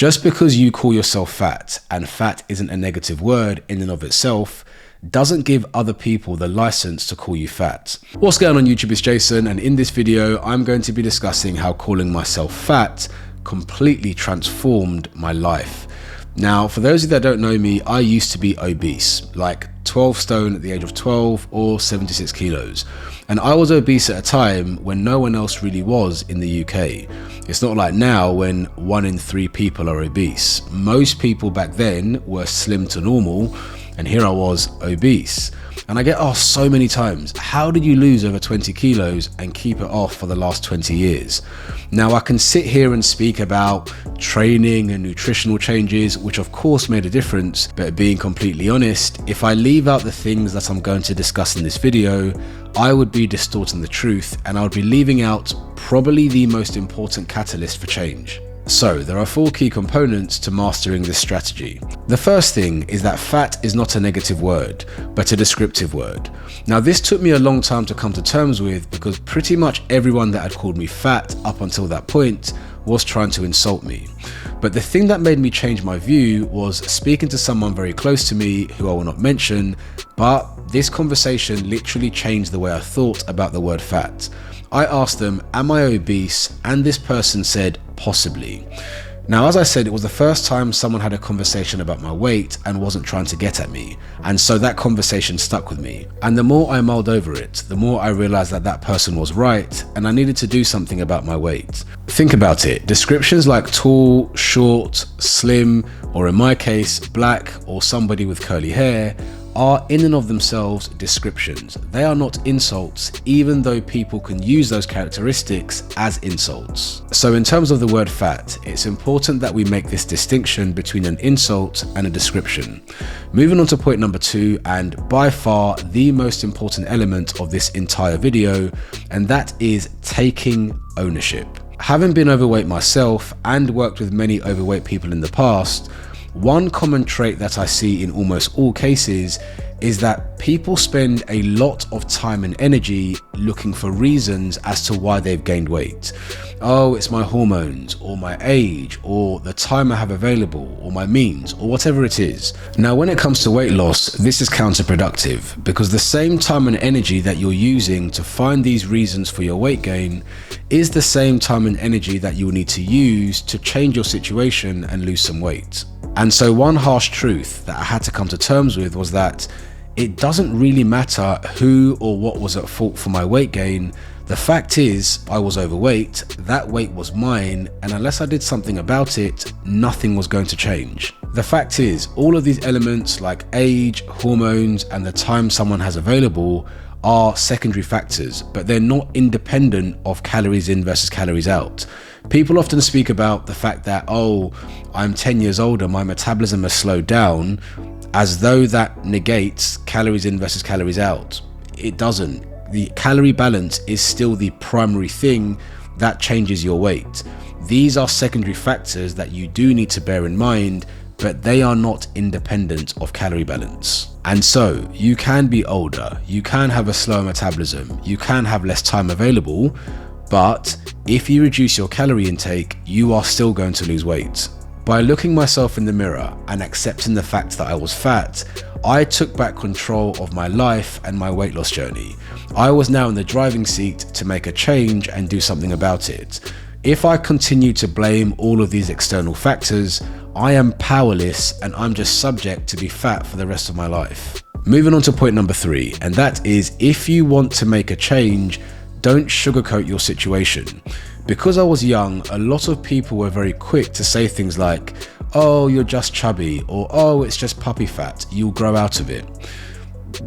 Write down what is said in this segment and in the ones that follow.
Just because you call yourself fat, and fat isn't a negative word in and of itself, doesn't give other people the license to call you fat. What's going on YouTube, it's Jason, and in this video I'm going to be discussing how calling myself fat completely transformed my life. Now, for those of you that don't know me, I used to be obese, like 12 stone at the age of 12 or 76 kilos. And I was obese at a time when no one else really was in the UK. It's not like now when 1 in 3 people are obese. Most people back then were slim to normal, and here I was obese. And I get asked so many times, how did you lose over 20 kilos and keep it off for the last 20 years? Now, I can sit here and speak about training and nutritional changes, which of course made a difference, but being completely honest, if I leave out the things that I'm going to discuss in this video, I would be distorting the truth, and I would be leaving out probably the most important catalyst for change. So there are 4 key components to mastering this strategy. The first thing is that fat is not a negative word, but a descriptive word. Now, this took me a long time to come to terms with, because pretty much everyone that had called me fat up until that point was trying to insult me. But the thing that made me change my view was speaking to someone very close to me, who I will not mention, but this conversation literally changed the way I thought about the word fat. I asked them, am I obese? And this person said, possibly. Now, as I said, it was the first time someone had a conversation about my weight and wasn't trying to get at me. And so that conversation stuck with me. And the more I mulled over it, the more I realized that that person was right and I needed to do something about my weight. Think about it. Descriptions like tall, short, slim, or in my case, black or somebody with curly hair are in and of themselves descriptions. They are not insults, even though people can use those characteristics as insults. So in terms of the word fat, it's important that we make this distinction between an insult and a description. Moving on to point number 2, and by far the most important element of this entire video, and that is taking ownership. Having been overweight myself and worked with many overweight people in the past, one common trait that I see in almost all cases is that people spend a lot of time and energy looking for reasons as to why they've gained weight. Oh, it's my hormones, or my age, or the time I have available, or my means, or whatever it is. Now, when it comes to weight loss, this is counterproductive, because the same time and energy that you're using to find these reasons for your weight gain is the same time and energy that you will need to use to change your situation and lose some weight. And so one harsh truth that I had to come to terms with was that it doesn't really matter who or what was at fault for my weight gain. The fact is, I was overweight, that weight was mine, and unless I did something about it, nothing was going to change. The fact is, all of these elements like age, hormones, and the time someone has available are secondary factors, but they're not independent of calories in versus calories out. People often speak about the fact that, oh, I'm 10 years older, my metabolism has slowed down, as though that negates calories in versus calories out. It doesn't. The calorie balance is still the primary thing that changes your weight. These are secondary factors that you do need to bear in mind, but they are not independent of calorie balance. And so you can be older, you can have a slower metabolism, you can have less time available, but if you reduce your calorie intake, you are still going to lose weight. By looking myself in the mirror and accepting the fact that I was fat, I took back control of my life and my weight loss journey. I was now in the driving seat to make a change and do something about it. If I continue to blame all of these external factors, I am powerless and I'm just subject to be fat for the rest of my life. Moving on to point number 3, and that is, if you want to make a change, don't sugarcoat your situation. Because I was young, a lot of people were very quick to say things like, oh, you're just chubby, or oh, it's just puppy fat, you'll grow out of it.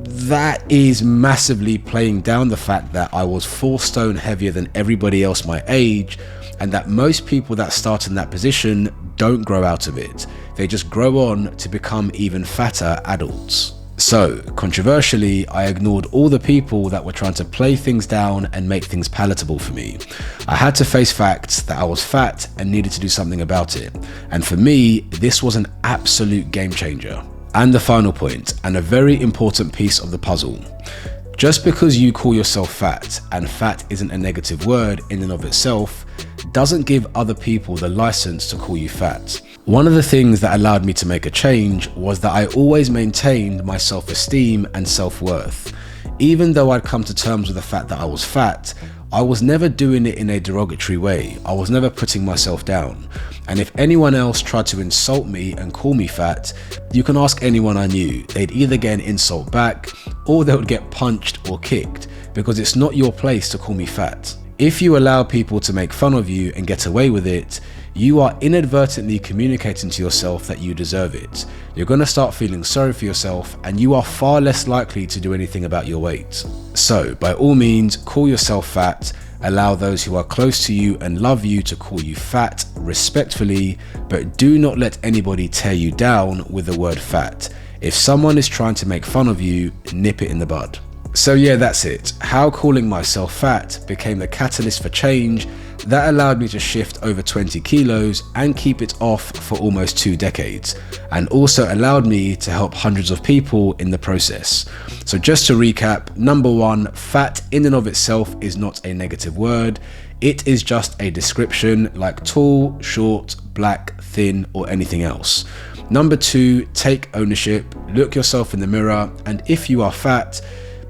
That is massively playing down the fact that I was 4 stone heavier than everybody else my age, and that most people that start in that position don't grow out of it. They just grow on to become even fatter adults. So, controversially, I ignored all the people that were trying to play things down and make things palatable for me. I had to face facts that I was fat and needed to do something about it. And for me, this was an absolute game changer. And the final point, and a very important piece of the puzzle. Just because you call yourself fat, and fat isn't a negative word in and of itself, doesn't give other people the license to call you fat. One of the things that allowed me to make a change was that I always maintained my self-esteem and self-worth. Even though I'd come to terms with the fact that I was fat, I was never doing it in a derogatory way. I was never putting myself down. And if anyone else tried to insult me and call me fat, you can ask anyone I knew. They'd either get an insult back or they would get punched or kicked, because it's not your place to call me fat. If you allow people to make fun of you and get away with it, you are inadvertently communicating to yourself that you deserve it. You're going to start feeling sorry for yourself, and you are far less likely to do anything about your weight. So, by all means, call yourself fat. Allow those who are close to you and love you to call you fat respectfully, but do not let anybody tear you down with the word fat. If someone is trying to make fun of you, nip it in the bud. So yeah, that's it. How calling myself fat became the catalyst for change that allowed me to shift over 20 kilos and keep it off for almost 2 decades, and also allowed me to help hundreds of people in the process. So just to recap, number 1, fat in and of itself is not a negative word. It is just a description, like tall, short, black, thin, or anything else. Number 2, take ownership, look yourself in the mirror, and if you are fat,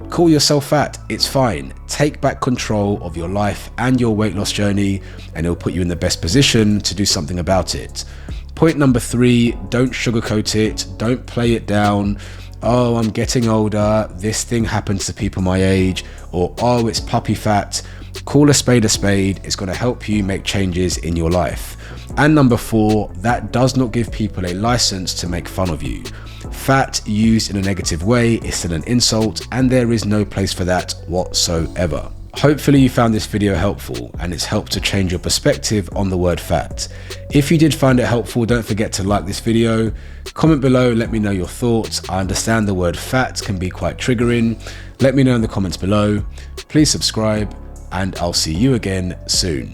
call yourself fat. It's fine. Take back control of your life and your weight loss journey, and it'll put you in the best position to do something about it. Point number 3, don't sugarcoat it. Don't play it down. Oh, I'm getting older. This thing happens to people my age. Or, oh, it's puppy fat. Call a spade a spade. It's going to help you make changes in your life. And number 4, that does not give people a license to make fun of you. Fat used in a negative way is still an insult, and there is no place for that whatsoever. Hopefully you found this video helpful and it's helped to change your perspective on the word fat. If you did find it helpful, don't forget to like this video, comment below, let me know your thoughts. I understand the word fat can be quite triggering. Let me know in the comments below. Please subscribe, and I'll see you again soon.